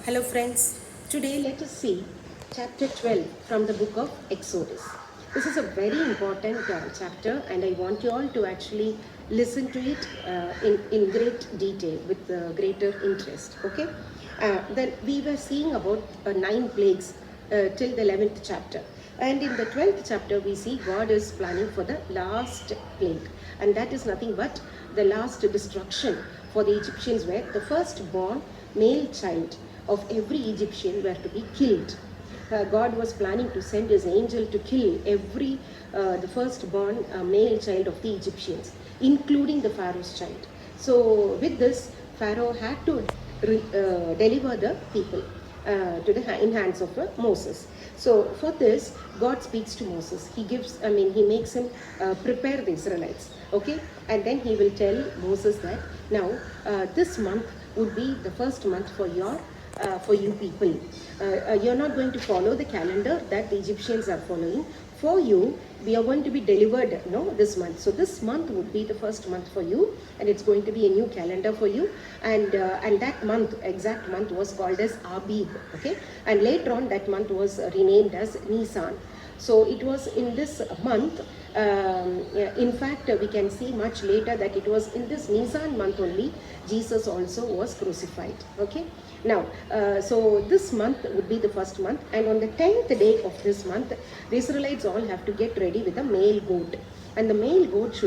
Hello friends, today let us see chapter 12 from the book of Exodus. This is a very important chapter and I want you all to actually listen to it in great detail with greater interest. Okay, then we were seeing about 9 plagues till the 11th chapter. And in the 12th chapter, we see God is planning for the last plague, and that is nothing but the last destruction for the Egyptians, where the firstborn male child of every Egyptian were to be killed. God was planning to send his angel to kill every the firstborn male child of the Egyptians, including the Pharaoh's child. So with this, Pharaoh had to deliver the people in hands of Moses. So for this, God speaks to Moses. He makes him prepare the Israelites. Okay, and then he will tell Moses that now this month would be the first month for you people. You're not going to follow the calendar that the Egyptians are following. For you, we are going to be delivered this month. So this month would be the first month for you, and it's going to be a new calendar for you. And that month, exact month, was called as Abib. Okay, and later on that month was renamed as Nisan. So it was in this month. In fact, we can see much later that it was in this Nisan month only Jesus also was crucified. Okay. Now, so this month would be the first month, and on the 10th day of this month, the Israelites all have to get ready with a male goat, and the male goat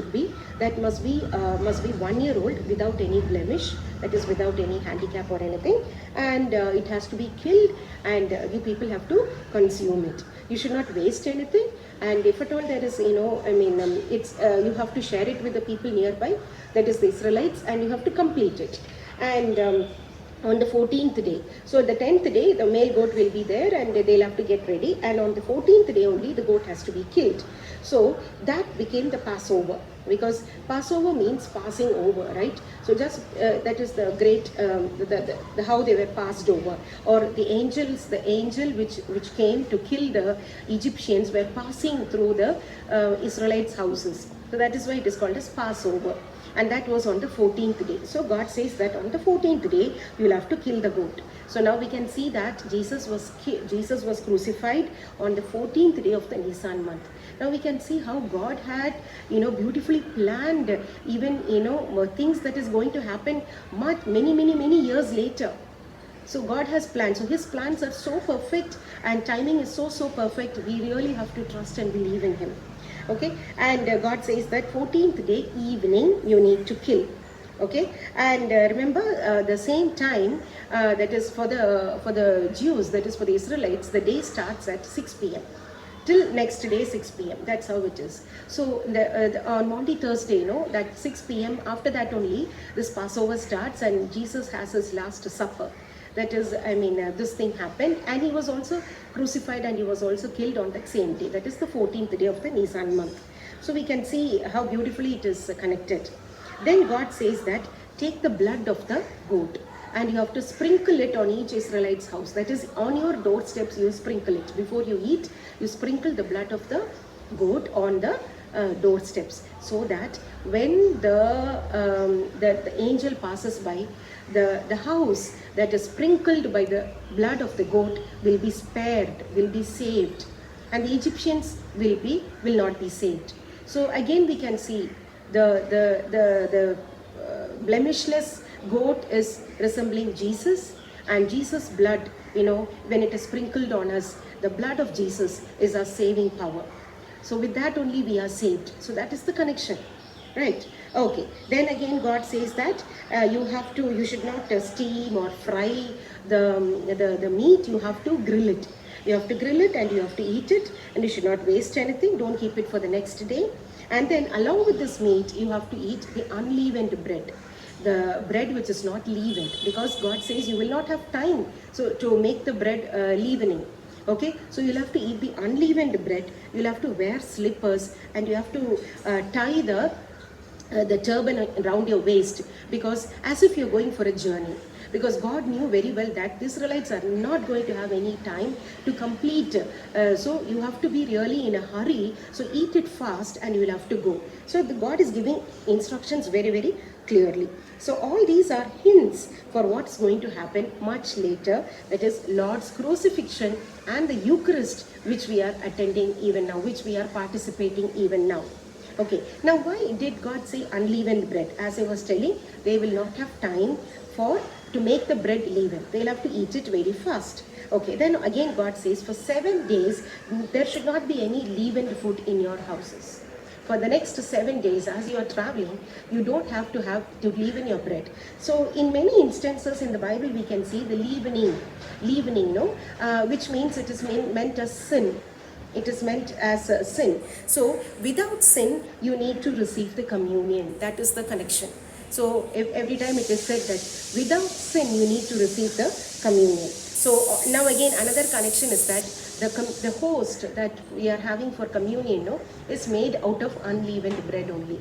must be 1 year old without any blemish, that is without any handicap or anything, and it has to be killed, and you people have to consume it. You should not waste anything, and if at all there is, you have to share it with the people nearby, that is the Israelites, and you have to complete it. And on the 14th day, so the 10th day the male goat will be there and they'll have to get ready, and on the 14th day only the goat has to be killed. So that became the Passover, because Passover means passing over, right? So just that is the great the how they were passed over, or the angel which came to kill the Egyptians were passing through the Israelites' houses. So that is why it is called as Passover, and that was on the 14th day. So God says that on the 14th day you will have to kill the goat. So now we can see that Jesus was crucified on the 14th day of the Nisan month. Now we can see how God had beautifully planned even things that is going to happen many years later. So God has planned. So his plans are so perfect and timing is so perfect. We really have to trust and believe in him. Okay, and God says that 14th day evening you need to kill. Okay, and remember the same time that is for the Jews, that is for the Israelites, the day starts at 6 p.m. till next day 6 p.m. That's how it is. So on Monday, Thursday, that 6 p.m. after that only this Passover starts, and Jesus has his last supper. That is, this thing happened, and he was also crucified and he was also killed on that same day. That is the 14th day of the Nisan month. So we can see how beautifully it is connected. Then God says that take the blood of the goat and you have to sprinkle it on each Israelite's house. That is, on your doorsteps you sprinkle it. Before you eat, you sprinkle the blood of the goat on the doorsteps, so that when the angel passes by, the house that is sprinkled by the blood of the goat will be spared, will be saved, and the Egyptians will not be saved. So again we can see the blemishless goat is resembling Jesus, and Jesus' blood, when it is sprinkled on us, the blood of Jesus is our saving power. So with that only we are saved. So that is the connection, right? Okay, then again God says that you should not steam or fry the meat. You have to grill it. You have to grill it and you have to eat it, and you should not waste anything. Don't keep it for the next day. And then along with this meat you have to eat the unleavened bread, the bread which is not leavened, because God says you will not have time to make the bread leavening. Okay, so you'll have to eat the unleavened bread, you'll have to wear slippers, and you have to tie the turban around your waist, because as if you're going for a journey, because God knew very well that the Israelites are not going to have any time to complete, so you have to be really in a hurry, so eat it fast and you will have to go. So God is giving instructions very clearly. So all these are hints for what's going to happen much later, that is Lord's crucifixion and the Eucharist, which we are attending even now, which we are participating even now. Okay, now why did God say unleavened bread? As I was telling, they will not have time to make the bread leaven. They'll have to eat it very fast. Okay, then again God says for 7 days there should not be any leavened food in your houses. For the next 7 days, as you are traveling, you don't have to leaven your bread. So in many instances in the Bible, we can see the leavening, no, which means it is meant as sin. It is meant as a sin. So without sin, you need to receive the communion. That is the connection. So every time it is said that without sin, you need to receive the communion. So now again, another connection is that the host that we are having for communion, no, is made out of unleavened bread only.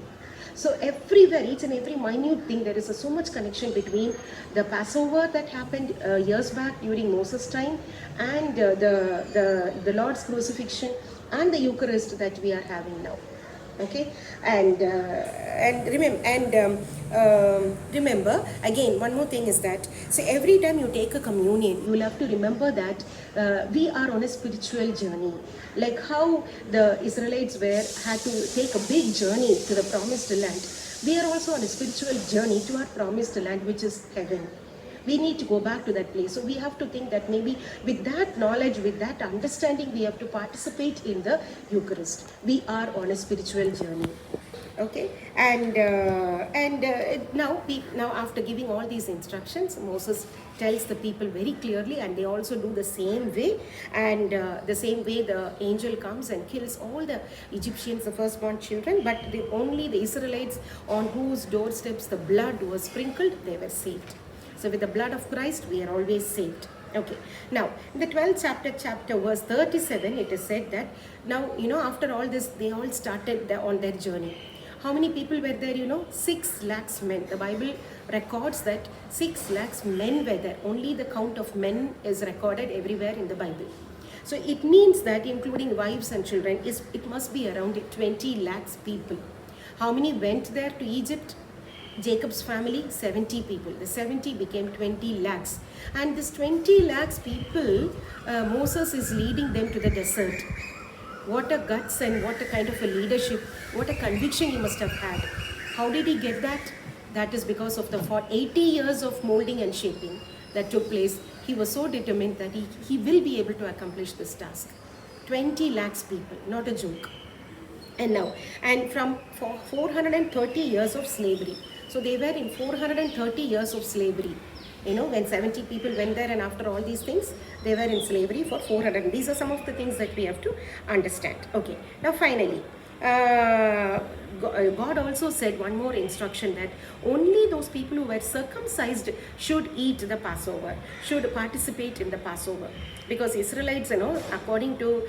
So everywhere, each and every minute thing, there is so much connection between the Passover that happened years back during Moses' time, and the Lord's crucifixion and the Eucharist that we are having now. Okay, and remember again, one more thing is that, so every time you take a communion, you will have to remember that we are on a spiritual journey, like how the Israelites had to take a big journey to the promised land. We are also on a spiritual journey to our promised land, which is heaven. We need to go back to that place. So we have to think that maybe with that knowledge, with that understanding, we have to participate in the Eucharist. We are on a spiritual journey. Okay, and now after giving all these instructions, Moses tells the people very clearly, and they also do the same way. And the same way, the angel comes and kills all the Egyptians, the firstborn children, but only the Israelites on whose doorsteps the blood was sprinkled, they were saved. So with the blood of Christ, we are always saved. Okay. Now, in the 12th chapter, verse 37, it is said that now, after all this, they all started on their journey. How many people were there? 6 lakhs men. The Bible records that 6 lakhs men were there. Only the count of men is recorded everywhere in the Bible. So it means that including wives and children, it must be around 20 lakhs people. How many went there to Egypt? Jacob's family, 70 people. The 70 became 20 lakhs. And this 20 lakhs people, Moses is leading them to the desert. What a guts and what a kind of a leadership, what a conviction he must have had. How did he get that? That is because of the 80 years of molding and shaping that took place. He was so determined that he will be able to accomplish this task. 20 lakhs people, not a joke. And from 430 years of slavery. So they were in 430 years of slavery. When 70 people went there, and after all these things, they were in slavery for 400. These are some of the things that we have to understand. Okay. Now finally, God also said one more instruction, that only those people who were circumcised should eat the Passover, should participate in the Passover. Because Israelites, according to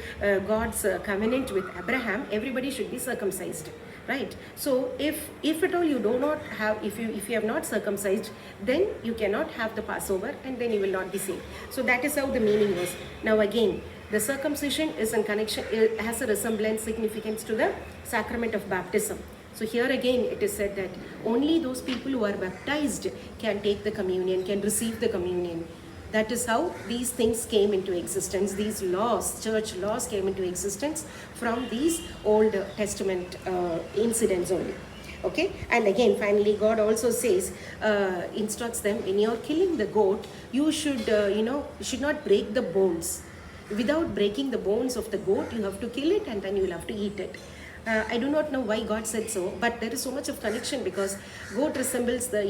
God's covenant with Abraham, everybody should be circumcised. Right? So if at all you do not have, if you have not circumcised, then you cannot have the Passover, and then you will not be saved. So that is how the meaning was. Now again, the circumcision is in connection, it has a resemblance, significance to the sacrament of baptism. So here again it is said that only those people who are baptized can take the communion, can receive the communion. That is how these things came into existence. These laws, church laws, came into existence from these Old Testament incidents only. Okay, and again, finally, God also says, instructs them, when you are killing the goat, you should, should not break the bones. Without breaking the bones of the goat, you have to kill it, and then you will have to eat it. I do not know why God said so, but there is so much of connection, because goat resembles the,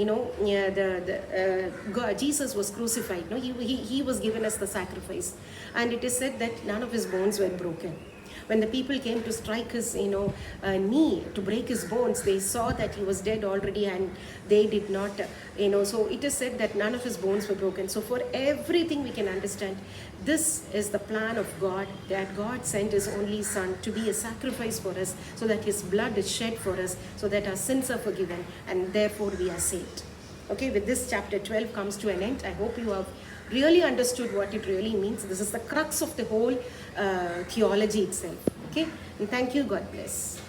God, Jesus was crucified. No, he was given as the sacrifice, and it is said that none of his bones were broken. When the people came to strike his, knee to break his bones, they saw that he was dead already, and they did not, so it is said that none of his bones were broken. So for everything we can understand, this is the plan of God, that God sent his only Son to be a sacrifice for us, so that his blood is shed for us, so that our sins are forgiven, and therefore we are saved. Okay, with this chapter 12 comes to an end. I hope you have really understood what it really means. This is the crux of the whole theology itself. Okay, and thank you. God bless.